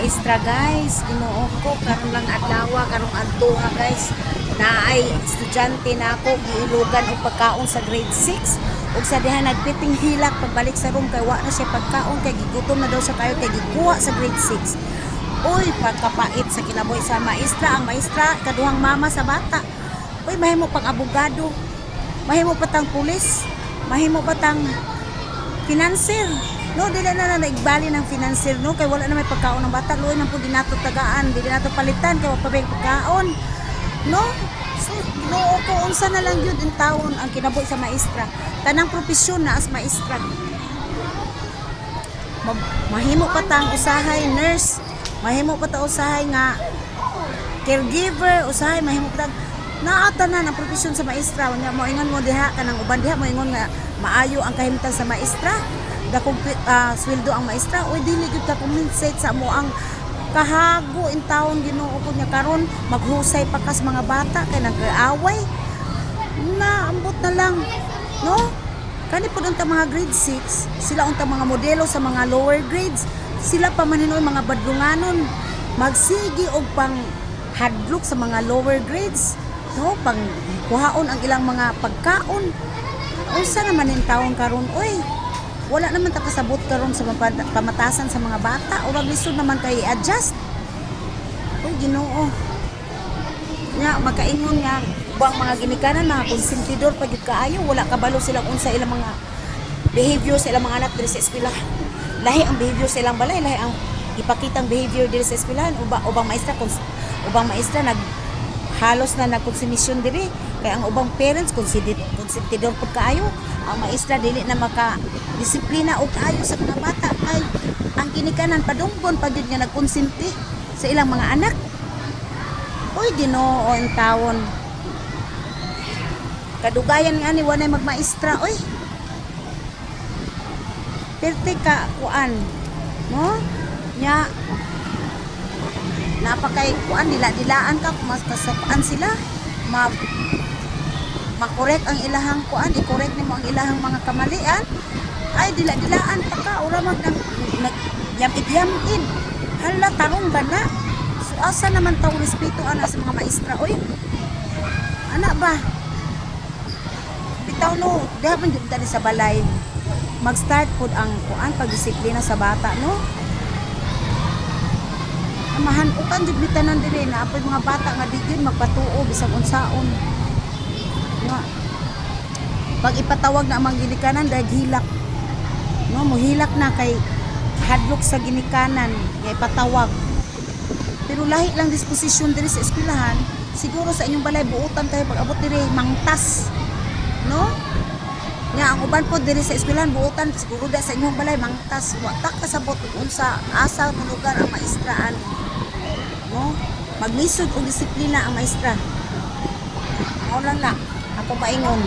maestra guys, Ginoo ko karon lang adlaw karong adtuha guys. Naay estudyante na ako giilugan og pagkaon sa grade 6 ug sa diha nagpiting hilak pagbalik sa room kay wa na siya pagkaon kay gigutom na daw siya kayo kay gikuha sa grade 6. Uy, pagkapait sa kinabuhi sa maestra, ang maestra kaduhang mama sa bata. Uy, mahimo pang abogado, mahimo patang pulis, mahimo patang financier. No, dili na naigbali ng financier no kay wala na may pagkaon ng bata, luoy man pud dinato tagaan, dili nato palitan kay wa pa may pagkaon. No? So, no ko unsa na lang gyud in taon ang kinabuhi sa maestra. Tanang propesyon na as maestra. Mahimo pa tang usahay nurse, mahimo pa ta usahay nga caregiver, usahay mahimo pa tang naatanan ang propesyon sa maestra. Nya mo ingon mo diha kanang uban diha mo ingon nga maayo ang kahimtang sa maestra. Dakong sweldo ang maestra, oy dili gyud ka compensate sa mo ang kahago in taon Ginoo ko nya karon maghusay pa kas mga bata kay nag-aaway na ambot na lang no kani pud unta mga grade 6 sila unta mga modelo sa mga lower grades, sila pa man hinoy mga badlunganon magsigi og pang hadlok sa mga lower grades no pang kuhaon ang ilang mga pagkaon. Unsa naman in taon karon oy, wala naman ta kasabot karon sa pamatasan sa mga bata. Urag lisod naman kay adjust. Uy, Ginoo. Nya magkaingon nga ubang mga ginikanan, mga konsentidor pag kaayo, wala kabalo sila unsa ilang mga behavior sa ilang mga anak diri sa eskwela. Lahi ang behavior sa ilang balay, lahi ang ipakitang behavior diri sa eskwelahan. Ubang maestra nag halos na nagkonsumisyon diri kay ang ubang parents konsentidor pud kaayo. Ang maestra dili na maka disiplina og kaayo sa mga bata kay ang ginikanan padunggon pag nga nagkonsente sa ilang mga anak. Uy, Ginoo ang tawon. Kadugayan nga ni wanay magmaestra oy. Perte ka kuan, no? Nya napakay kuan dila-dilaan ka mas kasapaan sila makorek ang ilahang kuan, i-correct nimo ang ilahang mga kamalian. Ay dila-dilaan pa ka ura mag yam-id hala tarong gana. So asa naman taw respeto ana sa mga maestra oy? Ana ba? Bitaw no, diha man jud dali sa balay. Mag-start pud ang kuan pagdisiplina sa bata no. Mahanukan jud bitanan diri na apoy mga bata nga di gyud magpatuo bisag unsaon. No. Pag ipatawag na ang mga ginikanan dahil hilak. No, mohilak na kay hadlok sa ginikanan, kay patawag. Pero lahi lang disposisyon diri sa eskwelahan, siguro sa inyong balay buutan tayo pag abot diri mangtas. No? Nya ang uban po diri sa eskwelahan buutan siguro da sa inyong balay mangtas. Wa ta kasabot unsa asa mo lugar ang maestraan. No? Maglisod og disiplina ang maestra. Mao lang na ako maingon.